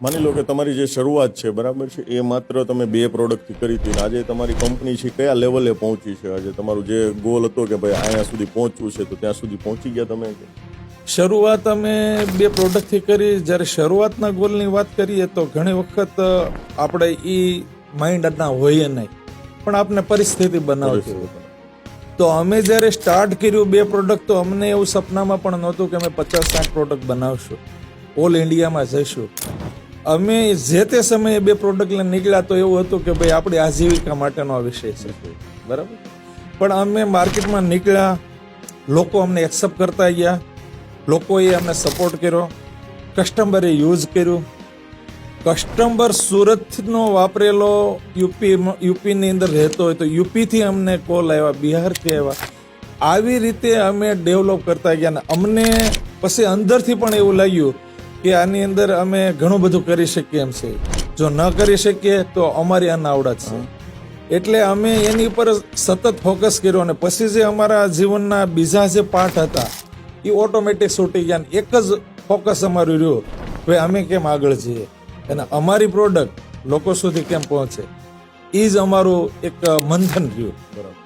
માની લો કે તમારી જે શરૂઆત છે બરાબર છે એ માત્ર તમે 2 પ્રોડક્ટથી કરી હતી ને આજે તમારી કંપની છે કયા લેવલે પહોંચી છે? આજે તમારું જે ગોલ હતો કે ભાઈ અહીંયા સુધી પહોંચવું છે તો ત્યાં સુધી પહોંચી ગયા તમે? શરૂઆત અમે 2 પ્રોડક્ટથી કરી. જ્યારે શરૂઆતના ગોલની વાત કરીએ તો ઘણી વખત આપણે માઇન્ડ ના હોઈએ નહીં, પણ આપણે પરિસ્થિતિ બનાવતી હોય. તો અમે જ્યારે સ્ટાર્ટ કર્યું 2 પ્રોડક્ટ, તો અમને એવું સપનામાં પણ નહોતું કે અમે 50-60 પ્રોડક્ટ બનાવશું, ઓલ ઇન્ડિયામાં જઈશું. અમે જે તે સમયે 2 પ્રોડક્ટ લઈને નીકળ્યા તો એવું હતું કે ભાઈ આપણી આજીવિકા માટેનો આ વિષય છે, બરાબર. પણ અમે માર્કેટમાં નીકળ્યા, લોકો અમને એક્સેપ્ટ કરતા ગયા, લોકોએ અમને સપોર્ટ કર્યો, કસ્ટમરે યુઝ કર્યું. કસ્ટમર સુરતનો વાપરેલો યુપીની અંદર રહેતો હોય તો યુપીથી અમને કોલ આવ્યા, બિહારથી આવ્યા. આવી રીતે અમે ડેવલપ કરતા ગયા ને અમને પછી અંદરથી પણ એવું લાગ્યું કે આની અંદર અમે ઘણું બધું કરી શકીએ એમ છે. જો ન કરી શકીએ તો અમારી અનાવડત છે. એટલે અમે એની ઉપર સતત ફોકસ કર્યો અને પછી જે અમારા જીવનના બીજા જે પાર્ટ હતા એ ઓટોમેટિક છૂટી ગયા. એક જ ફોકસ અમારું રહ્યું, ભાઈ અમે કેમ આગળ જઈએ અને અમારી પ્રોડક્ટ લોકો સુધી કેમ પહોંચે. એ જ અમારું એક મંથન રહ્યું. બરાબર.